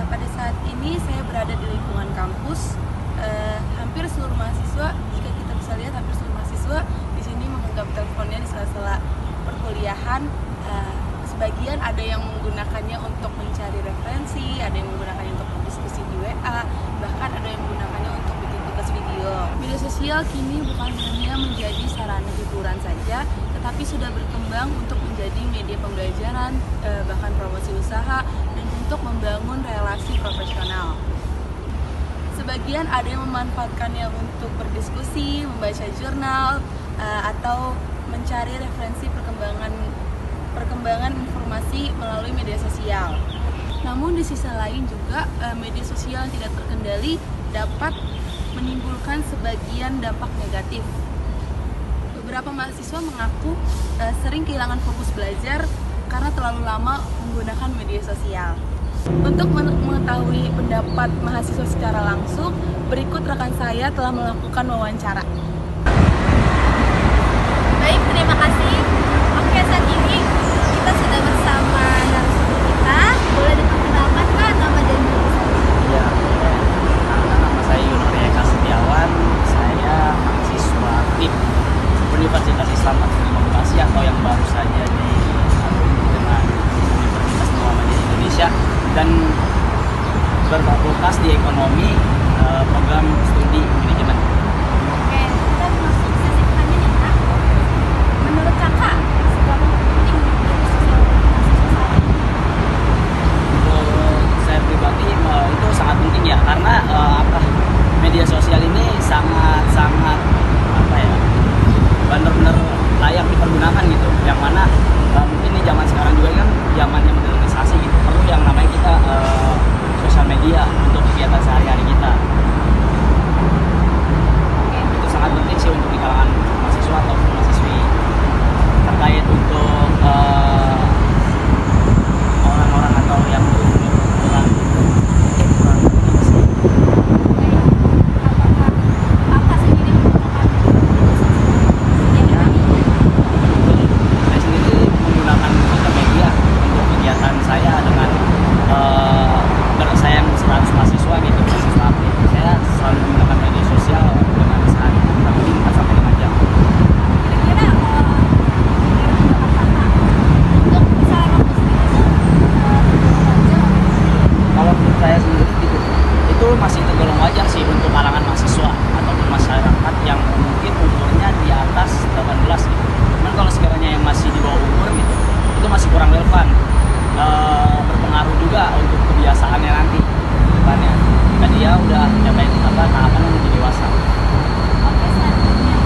Pada saat ini saya berada di lingkungan kampus. Hampir seluruh mahasiswa, jika kita bisa lihat, hampir seluruh mahasiswa di sini menggenggam teleponnya di sela-sela perkuliahan. Sebagian ada yang menggunakannya untuk mencari referensi, ada yang menggunakannya untuk berdiskusi di WA, bahkan ada yang menggunakannya untuk bikin tugas video. Media sosial kini bukan hanya menjadi sarana hiburan saja, tetapi sudah berkembang untuk menjadi media pembelajaran, bahkan promosi usaha, dan untuk membangun relasi profesional. Sebagian ada yang memanfaatkannya untuk berdiskusi, membaca jurnal, atau mencari referensi perkembangan informasi melalui media sosial. Namun di sisi lain juga media sosial yang tidak terkendali dapat menimbulkan sebagian dampak negatif. Beberapa mahasiswa mengaku sering kehilangan fokus belajar karena terlalu lama menggunakan media sosial. Untuk mengetahui pendapat mahasiswa secara langsung, berikut rekan saya telah melakukan wawancara. Baik, terima kasih. Oke, saat ini kita sudah bersama narasumber kita. Boleh diperkenalkan Kak nama dan jurusan? Ya, nama saya Yunori Eka Setiawan. Saya mahasiswa aktif Universitas Islam Negeri Bekasi atau yang baru saja diakui dengan Universitas Muhammadiyah Indonesia dan berfakultas di ekonomi, program studi manajemen. Oke, kita masuk sesi tanya nih Kak. Menurut Kakak, seberapa penting media sosial untuk mahasiswa saat ini? Untuk saya pribadi itu sangat penting ya, karena media sosial ini sangat benar-benar layak dipergunakan gitu. Yang mana mungkin di zaman sekarang juga kan zamannya modernisasi gitu, perlu yang namanya kita sosial media untuk kegiatan sehari-hari kita. Itu sangat penting sih untuk di kalangan mahasiswa ataupun mahasiswi terkait untuk orang-orang atau yang kurang Kakak sendiri menggunakan media sosial? saya sendiri menggunakan sosial media untuk kegiatan saya dengan saya yang 100 mahasiswa gitu, mahasiswa aktif. Saya selalu menggunakan media sosial dengan sehari kurang lebih 4 sampai 5 jam. Kira-kira pendapat Kakak untuk misalnya kampus itu wajar? Kalau menurut saya sendiri gitu, itu masih tergolong wajar sih untuk kalangan mahasiswa ataupun masyarakat yang mungkin umurnya di atas 18 gitu. Cuman kalau sekiranya yang masih di bawah umur gitu, itu masih kurang relevan. Berpengaruh juga untuk kebiasaannya nanti depannya. Dan dia udah nyapain tahapan menuju dewasa. Oke, selanjutnya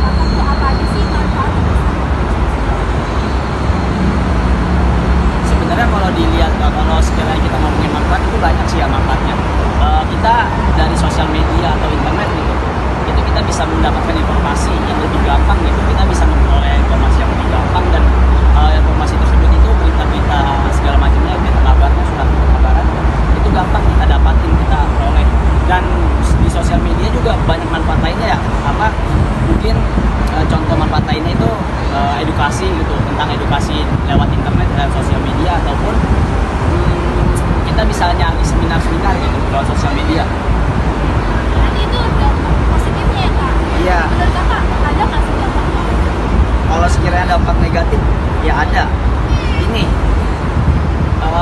Kakak tuh apa aja sih manfaat yang bisa media sosial? Sebenarnya kalau dilihat, kalau sekiranya kita ngomongin manfaat, itu banyak sih ya manfaatnya. Kita dari sosial media atau internet gitu, itu kita bisa mendapatkan informasi yang lebih gampang gitu. Kita bisa memperoleh informasi yang lebih gampang, dan informasi tersebut itu berita-berita segala macamnya, berita kabarnya, surat kabaran itu gampang kita dapatin, kita peroleh. Dan di sosial media juga banyak manfaat lainnya ya, mungkin contoh manfaat lainnya itu edukasi gitu, tentang edukasi lewat internet dan sosial media, ataupun kita bisa nyari seminar-seminar gitu lewat sosial media. Tadi itu dampak positifnya ya Kak? Iya. Menurut Kakak ada nggak sih dampak negatif? Kalau sekiranya dampak negatif, ya ada. Ini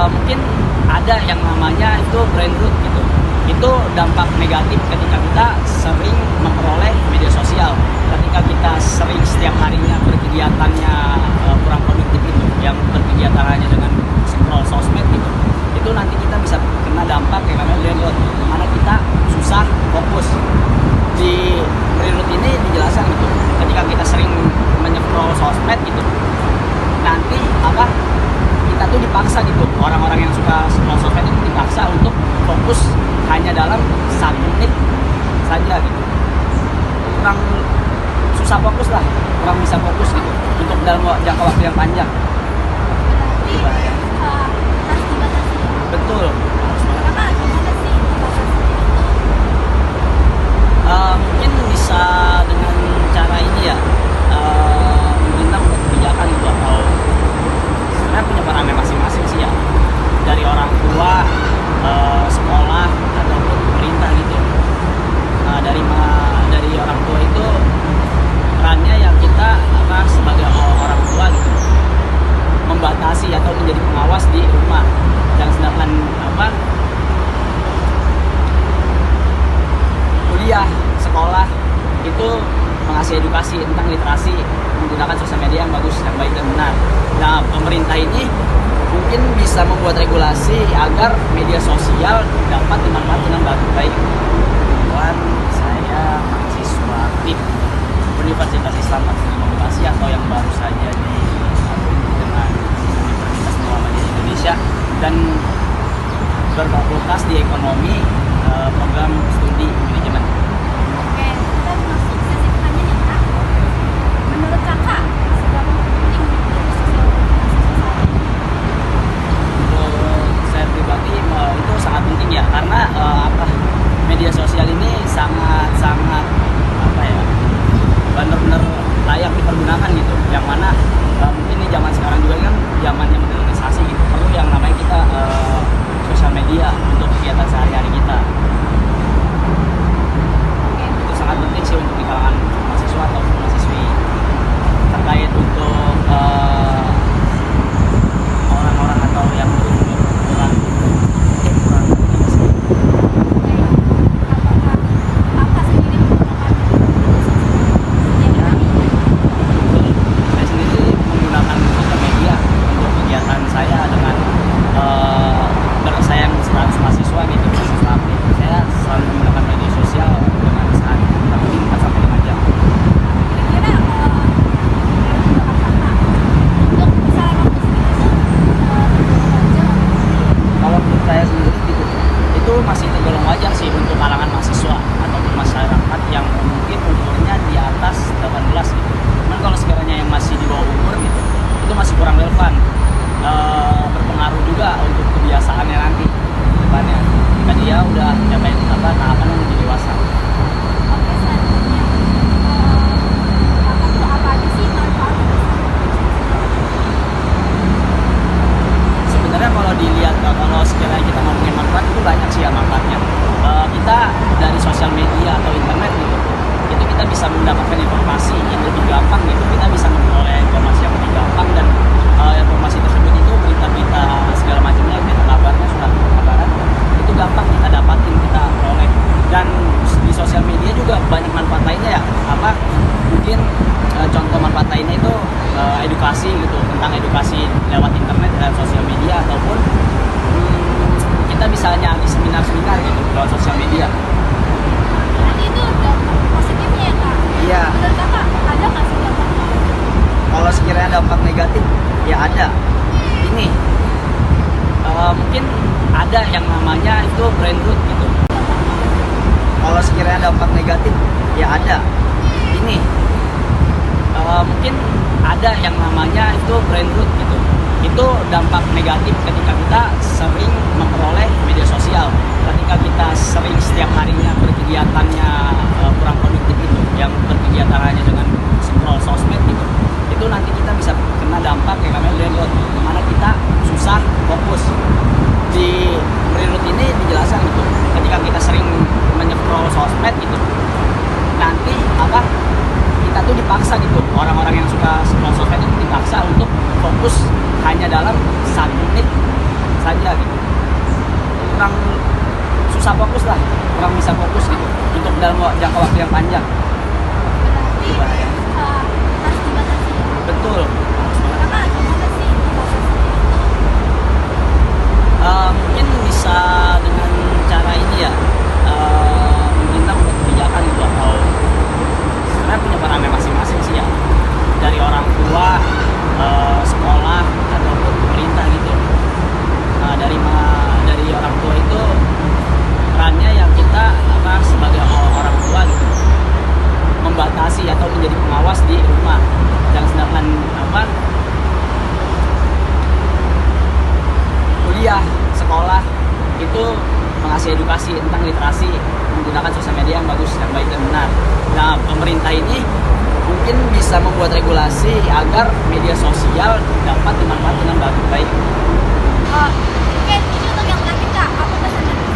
mungkin ada yang namanya itu brain rot gitu. Itu dampak negatif ketika kita sering memperoleh media sosial. Ketika kita sering setiap harinya berkegiatannya kurang produktif itu, yang berkegiatan hanya dengan scroll sosmed gitu, itu nanti kita bisa kena dampak yang namanya brain rot, dimana kita susah fokus. Di brain rot ini dijelaskan gitu, ketika kita sering menycroll sosmed gitu, dalam jangka waktu yang panjang. Berarti Bahaya. harus dibatasi ya. Betul. Kakak gimana sih membatasinya itu? Mungkin bisa dengan cara ini ya, pemerintah membuat kebijakan gitu, atau sebenarnya punya perannya masing-masing sih ya, dari orang tua, sekolah ataupun pemerintah gitu. Dari orang tua itu perannya yang kita sebagai orang tua gitu, membatasi atau menjadi pengawas di rumah. Dan sedangkan kuliah, sekolah itu mengasih edukasi tentang literasi, menggunakan sosial media yang bagus, yang baik dan benar. Nah, pemerintah ini mungkin bisa membuat regulasi agar media sosial dapat dimanfaatkan dengan baik. Dan saya mahasiswa TIP Universitas Islam Bekasi atau yang baru saja disambung dengan Universitas Muhammadiyah Indonesia dan berfakultas di ekonomi, program studi manajemen. Oke, kita masuk sesi tanya nih Kak. Menurut Kakak, seberapa penting media sosial bagi mahasiswa saat ini? Menurut saya pribadi itu sangat penting ya, karena media sosial ini sangat benar-benar layak dipergunakan gitu. Yang mana mungkin di zaman sekarang juga kan zamannya modernisasi gitu, perlu yang namanya kita sosial media untuk kegiatan sehari-hari kita. Itu sangat penting sih untuk di kalangan mahasiswa atau mahasiswi, terkait untuk orang-orang atau yang berumur kurang penting sih. Apakah Kakak sendiri menggunakan media sosial setiap hari? Saya sendiri menggunakan sosial media untuk kegiatan saya dengan saya yang status mahasiswa gitu, mahasiswa aktif. Saya selalu menggunakan media sosial dengan sehari kurang lebih 4 sampai 5 jam. Kira-kira menurut pendapat Kakak, untuk bisa lewat sendiri itu tergolong wajar? Kalau menurut saya sendiri gitu, itu masih tergolong wajar sih untuk kalangan mahasiswa ataupun masyarakat yang mungkin umurnya di atas 18 gitu. Cuman kalau sekiranya yang masih di bawah umur gitu, itu masih kurang relevan. Berpengaruh juga untuk kebiasaannya nanti ke depannya, jika dia udah capai tahapan menuju dewasa. Oke, selanjutnya Kakak tuh apa aja sih manfaat yang bisa media sosial? Sebenarnya kalau dilihat, kalau sekiranya kita ngomongin manfaat, itu banyak sih ya manfaatnya. Kita dari sosial media atau internet gitu, itu kita bisa mendapatkan informasi yang lebih gampang gitu. Kita bisa memperoleh informasi yang lebih gampang, dan informasi tersebut itu berita-berita segala macamnya, berita kabarnya, surat kabaran itu gampang kita dapatin, kita peroleh. Dan di sosial media juga banyak manfaat lainnya ya, mungkin contoh manfaat lainnya itu edukasi gitu, tentang edukasi lewat internet dan sosial media, ataupun kita bisa nyari seminar-seminar gitu lewat sosial media. Berarti itu dampak positifnya ya Kak? Iya. Menurut Kakak, ada nggak sih dampak negatif? Kalau sekiranya dampak negatif, ya ada. Ini mungkin ada yang namanya itu brain rot gitu. Kalau sekiranya dampak negatif, ya ada. Ini mungkin ada yang namanya itu brain rot gitu. Itu dampak negatif ketika kita sering memperoleh media sosial, ketika kita sering setiap harinya berkegiatannya kurang produktif gitu, yang berkegiatan hanya dengan scroll sosmed gitu. Itu nanti kita bisa kena dampak yang namanya brain rot, dimana kita susah fokus. Di brain rot ini dijelaskan gitu, ketika kita sering menycroll sosmed gitu, nanti kita tuh dipaksa gitu, orang-orang yang suka scroll sosmed itu dipaksa untuk fokus hanya dalam 1 menit saja gitu. Kurang susah fokus lah, kurang bisa fokus gitu untuk dalam jangka waktu yang panjang. Berarti Bahaya. harus dibatasi ya? Betul. Kakak gimana sih membatasinya itu? Mungkin bisa dengan cara ini ya, pemerintah membuat kebijakan gitu, atau sebenarnya punya perannya masing-masing sih ya, dari orang tua, sekolah ataupun pemerintah gitu. Dari orang tua itu perannya yang kita sebagai orang tua gitu, membatasi atau menjadi edukasi agar media sosial dapat dimanfaatkan dengan baik. Oke, ini untuk yang terakhir Kak, apa pesan dari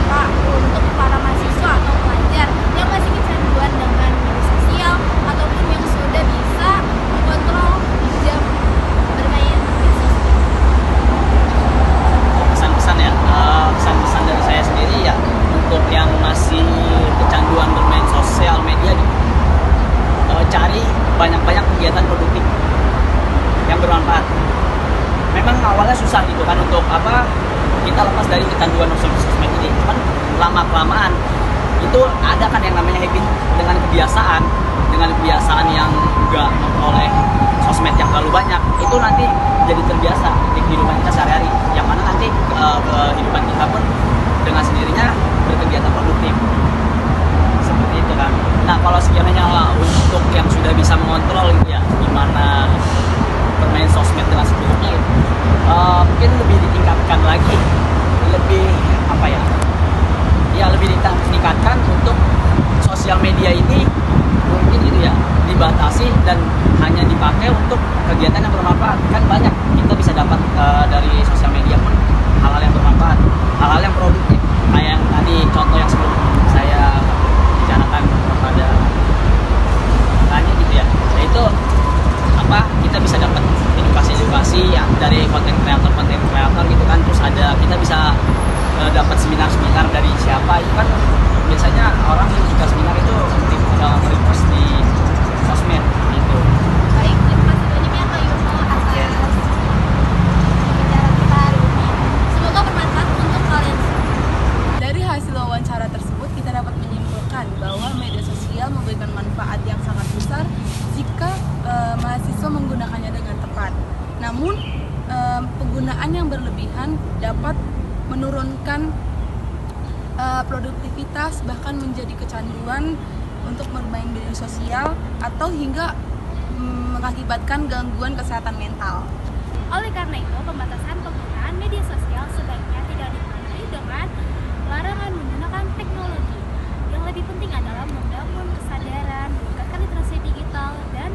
Kak untuk para mahasiswa atau pelajar yang masih kecanduan dengan media sosial ataupun yang sudah bisa mengontrol jam bermain media sosial? Pesan-pesan ya, pesan-pesan dari saya sendiri ya, untuk yang masih kecanduan bermain sosial media gitu, cari banyak-banyak kegiatan produktif yang bermanfaat. Memang awalnya susah gitu kan untuk kita lepas dari kecanduan sosmed ini, cuman lama-kelamaan itu ada kan yang namanya habit dengan kebiasaan yang enggak memperoleh sosmed yang terlalu banyak, itu nanti jadi terbiasa di kehidupan kita sehari-hari, yang mana nanti kehidupan kita pun dengan sendirinya berkegiatan produktif seperti itu kan. Nah, kalau sekiranya untuk yang sudah bisa mengontrol gitu ya, gimana bermain sosmed dengan sebelumnya gitu, mungkin lebih ditingkatkan lagi, lebih lebih ditingkatkan untuk sosial media ini mungkin gitu ya, dibatasi dan hanya dipakai untuk kegiatan yang bermanfaat. Kan banyak kita bisa dapat dari sosial media pun hal-hal yang bermanfaat, hal-hal yang produktif, kayak yang tadi contoh yang sebelum saya bicarakan kepada tanya gitu ya, yaitu kita bisa dapat edukasi ya dari konten kreator gitu kan. Terus kita bisa dapat seminar dari siapa itu kan, biasanya orang jika seminar itu request di sosmed gitu. Baik, terima kasih banyak ya Kak Yuno atas pembicaraan kita hari ini. Semoga bermanfaat untuk kalian semua. Dari hasil wawancara tersebut kita dapat menyimpulkan bahwa media sosial memberikan manfaat yang sangat besar jika mahasiswa menggunakannya dengan tepat. Namun penggunaan yang berlebihan dapat menurunkan produktivitas, bahkan menjadi kecanduan untuk bermain media sosial atau hingga mengakibatkan gangguan kesehatan mental. Oleh karena itu, pembatasan penggunaan media sosial sebaiknya tidak dipengaruhi dengan larangan menggunakan teknologi. Yang lebih penting adalah membangun kesadaran, meningkatkan literasi digital, dan